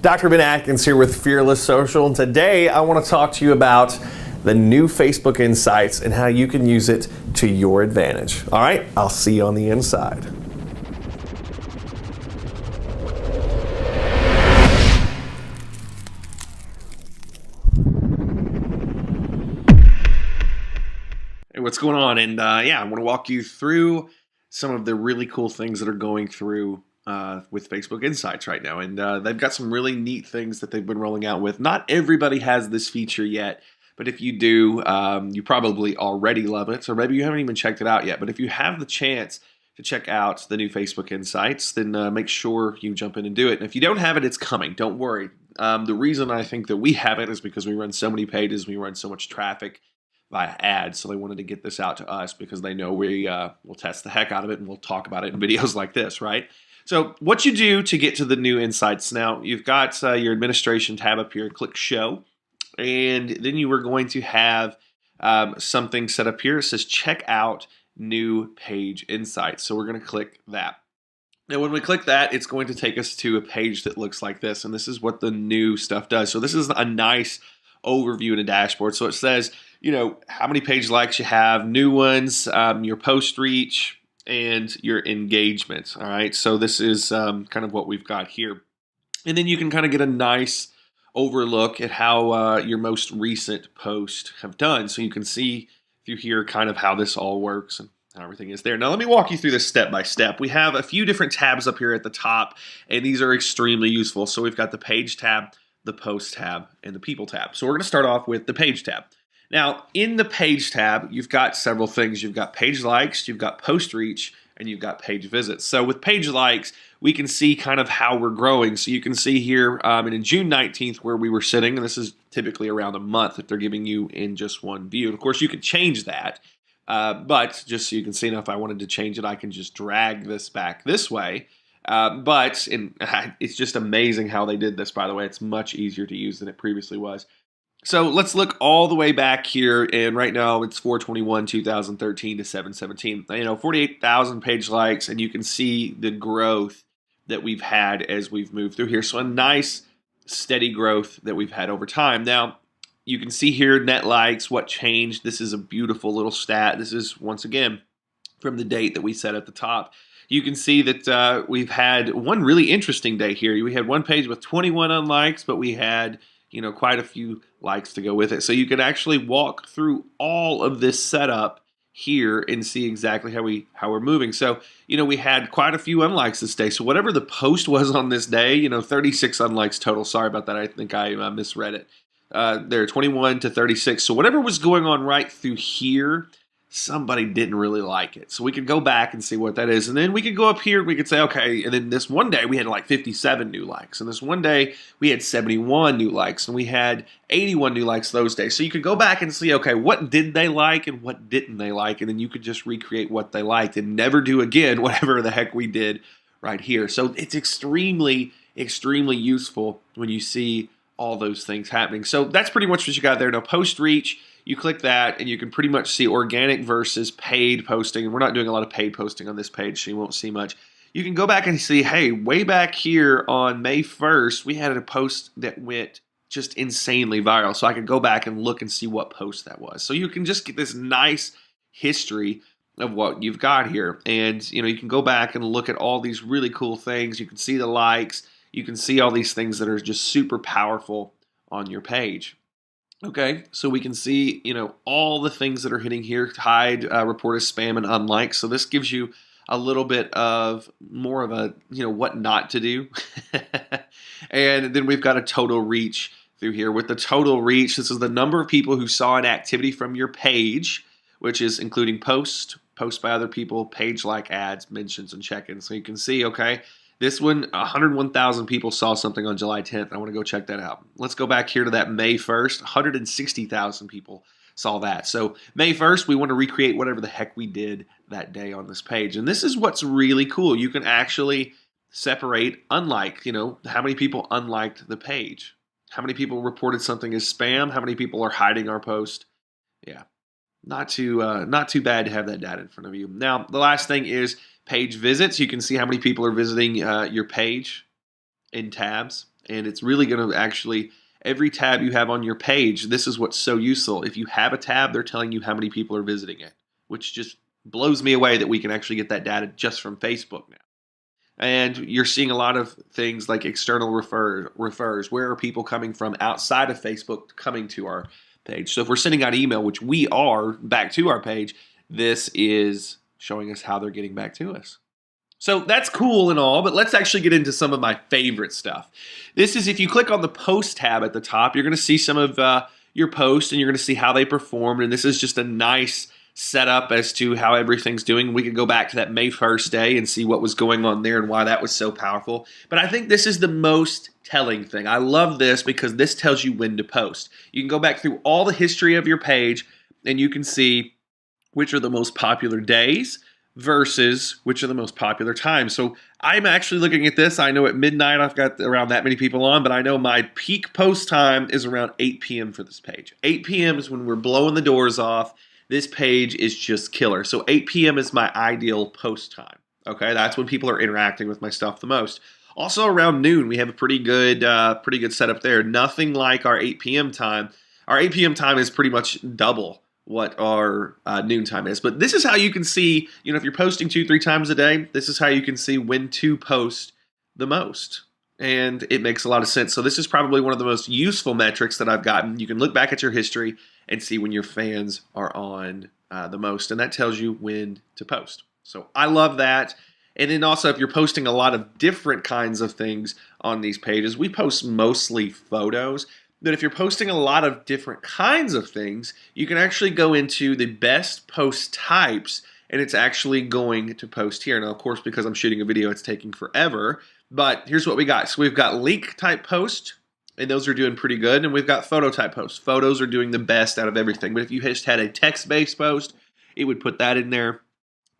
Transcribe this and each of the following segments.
Dr. Ben Atkins here with Fearless Social, and today I want to talk to you about the new Facebook Insights and how you can use it to your advantage. All right, I'll see you on the inside. Hey, what's going on? And I want to walk you through some of the really cool things that are going through with Facebook Insights right now. And they've got some really neat things that they've been rolling out with. Not everybody has this feature yet, but if you do, you probably already love it. So maybe you haven't even checked it out yet. But if you have the chance to check out the new Facebook Insights, then make sure you jump in and do it. And if you don't have it, it's coming. Don't worry. The reason I think that we have it is because we run so many pages, we run so much traffic via ads, so they wanted to get this out to us because they know we will test the heck out of it and we'll talk about it in videos like this, right? So what you do to get to the new insights, now you've got your administration tab up here, click show, and then you are going to have something set up here. It says check out new page insights. So we're going to click that. Now when we click that, it's going to take us to a page that looks like this, and this is what the new stuff does. So this is a nice overview in a dashboard. So it says, how many page likes you have, new ones, your post reach, and your engagement. All right, so this is kind of what we've got here. And then you can kind of get a nice overlook at how your most recent posts have done. So you can see through here kind of how this all works and how everything is there. Now let me walk you through this step by step. We have a few different tabs up here at the top, and these are extremely useful. So we've got the page tab, the post tab, and the people tab. So we're going to start off with the page tab. Now, in the page tab, you've got several things. You've got page likes, you've got post reach, and you've got page visits. So with page likes, we can see kind of how we're growing. So you can see here in June 19th where we were sitting, and this is typically around a month that they're giving you in just one view. And of course, you can change that, but just so you can see, now if I wanted to change it, I can just drag this back this way. It's just amazing how they did this, by the way. It's much easier to use than it previously was. So let's look all the way back here, and right now it's 4/21/2013 to 7/17. 48,000 page likes, and you can see the growth that we've had as we've moved through here. So a nice steady growth that we've had over time. Now you can see here net likes, what changed. This is a beautiful little stat. This is once again from the date that we set at the top. You can see that we've had one really interesting day here. We had one page with 21 unlikes, but we had quite a few likes to go with it. So you can actually walk through all of this setup here and see exactly how we're moving. So, we had quite a few unlikes this day. So whatever the post was on this day, 36 unlikes total. Sorry about that. I think I misread it. There are 21 to 36. So whatever was going on right through here, somebody didn't really like it. So we could go back and see what that is. And then we could go up here and we could say, okay, and then this one day we had like 57 new likes. And this one day we had 71 new likes. And we had 81 new likes those days. So you could go back and see, okay, what did they like and what didn't they like? And then you could just recreate what they liked and never do again whatever the heck we did right here. So it's extremely, extremely useful when you see all those things happening. So that's pretty much what you got there. Now, post reach, you click that and you can pretty much see organic versus paid posting. And we're not doing a lot of paid posting on this page, so you won't see much. You can go back and see, hey, way back here on May 1st, we had a post that went just insanely viral. So I could go back and look and see what post that was. So you can just get this nice history of what you've got here. And, you can go back and look at all these really cool things. You can see the likes. You can see all these things that are just super powerful on your page. Okay, so we can see, all the things that are hitting here, hide, report as spam, and unlike. So this gives you a little bit of more of a, what not to do. And then we've got a total reach through here. With the total reach, this is the number of people who saw an activity from your page, which is including posts by other people, page like ads, mentions, and check-ins. So you can see, okay, this one, 101,000 people saw something on July 10th. I want to go check that out. Let's go back here to that May 1st. 160,000 people saw that. So May 1st, we want to recreate whatever the heck we did that day on this page. And this is what's really cool. You can actually separate unlike, how many people unliked the page. How many people reported something as spam? How many people are hiding our post? Yeah, not too bad to have that data in front of you. Now, the last thing is page visits. You can see how many people are visiting your page in tabs. And it's really going to actually, every tab you have on your page, this is what's so useful. If you have a tab, they're telling you how many people are visiting it, which just blows me away that we can actually get that data just from Facebook now. And you're seeing a lot of things like external refers. Where are people coming from outside of Facebook coming to our page? So if we're sending out email, which we are, back to our page, this is showing us how they're getting back to us. So that's cool and all, but let's actually get into some of my favorite stuff. This is, if you click on the post tab at the top, you're going to see some of your posts, and you're going to see how they performed. And this is just a nice setup as to how everything's doing. We could go back to that May 1st day and see what was going on there and why that was so powerful. But I think this is the most telling thing. I love this because this tells you when to post. You can go back through all the history of your page, and you can see which are the most popular days versus which are the most popular times. So I'm actually looking at this. I know at midnight I've got around that many people on, but I know my peak post time is around 8 p.m. for this page. 8 p.m. is when we're blowing the doors off. This page is just killer. So 8 p.m. is my ideal post time. Okay, that's when people are interacting with my stuff the most. Also around noon, we have a pretty good setup there. Nothing like our 8 p.m. time. Our 8 p.m. time is pretty much double what our noon time is. But this is how you can see, if you're posting 2-3 times a day, this is how you can see when to post the most. And it makes a lot of sense. So this is probably one of the most useful metrics that I've gotten. You can look back at your history and see when your fans are on the most. And that tells you when to post. So I love that. And then also, if you're posting a lot of different kinds of things on these pages, we post mostly photos. But if you're posting a lot of different kinds of things, you can actually go into the best post types, and it's actually going to post here. Now, of course, because I'm shooting a video, it's taking forever. But here's what we got. So we've got link type post, and those are doing pretty good. And we've got photo type posts. Photos are doing the best out of everything. But if you just had a text-based post, it would put that in there.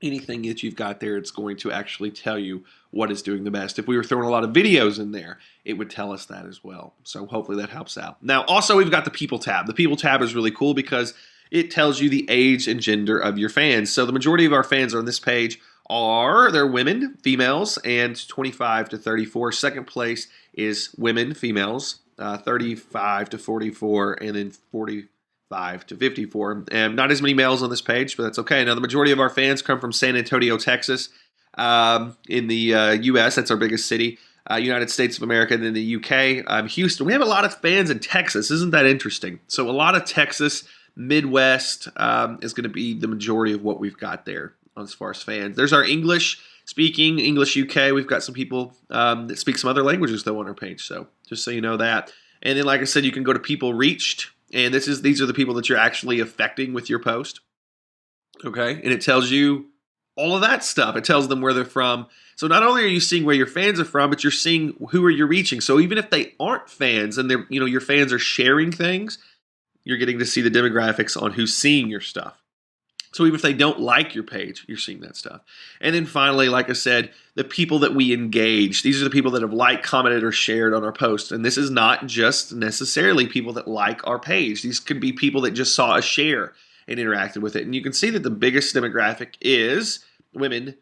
Anything that you've got there, it's going to actually tell you what is doing the best. If we were throwing a lot of videos in there, it would tell us that as well. So hopefully that helps out. Now, also, we've got the people tab. The people tab is really cool because it tells you the age and gender of your fans. So the majority of our fans on this page they're women, females, and 25 to 34. Second place is women, females, 35 to 44, and then 45 to 54. And not as many males on this page, but that's okay. Now, the majority of our fans come from San Antonio, Texas, in the U.S. That's our biggest city. United States of America, and then the UK, Houston. We have a lot of fans in Texas. Isn't that interesting? So a lot of Texas, Midwest is going to be the majority of what we've got there as far as fans. There's our English-speaking, English UK. We've got some people that speak some other languages, though, on our page. So just so you know that. And then, like I said, you can go to people reached. And these are the people that you're actually affecting with your post. Okay? And it tells you all of that stuff. It tells them where they're from. So not only are you seeing where your fans are from, but you're seeing who are you reaching. So even if they aren't fans and they're, your fans are sharing things, you're getting to see the demographics on who's seeing your stuff. So even if they don't like your page, you're seeing that stuff. And then finally, like I said, the people that we engage. These are the people that have liked, commented, or shared on our post. And this is not just necessarily people that like our page. These could be people that just saw a share and interacted with it. And you can see that the biggest demographic is women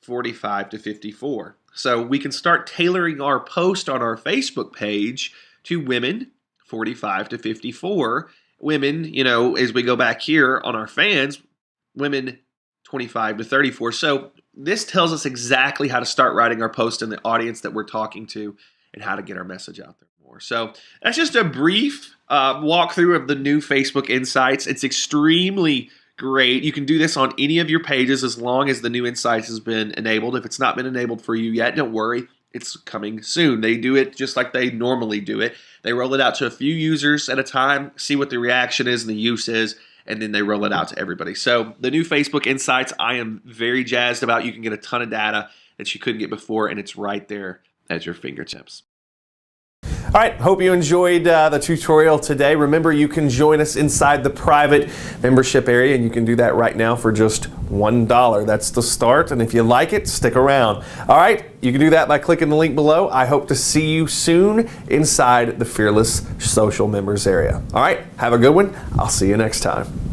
45 to 54. So we can start tailoring our post on our Facebook page to women 45 to 54. Women, as we go back here on our fans, women 25 to 34. So this tells us exactly how to start writing our post in the audience that we're talking to and how to get our message out there more. So that's just a brief walkthrough of the new Facebook Insights. It's extremely great. You can do this on any of your pages as long as the new Insights has been enabled. If it's not been enabled for you yet, don't worry. It's coming soon. They do it just like they normally do it. They roll it out to a few users at a time, see what the reaction is and the use is, and then they roll it out to everybody. So the new Facebook Insights, I am very jazzed about. You can get a ton of data that you couldn't get before, and it's right there at your fingertips. All right, hope you enjoyed the tutorial today. Remember, you can join us inside the private membership area, and you can do that right now for just $1. That's the start, and if you like it, stick around. All right, you can do that by clicking the link below. I hope to see you soon inside the Fearless Social Members area. All right, have a good one. I'll see you next time.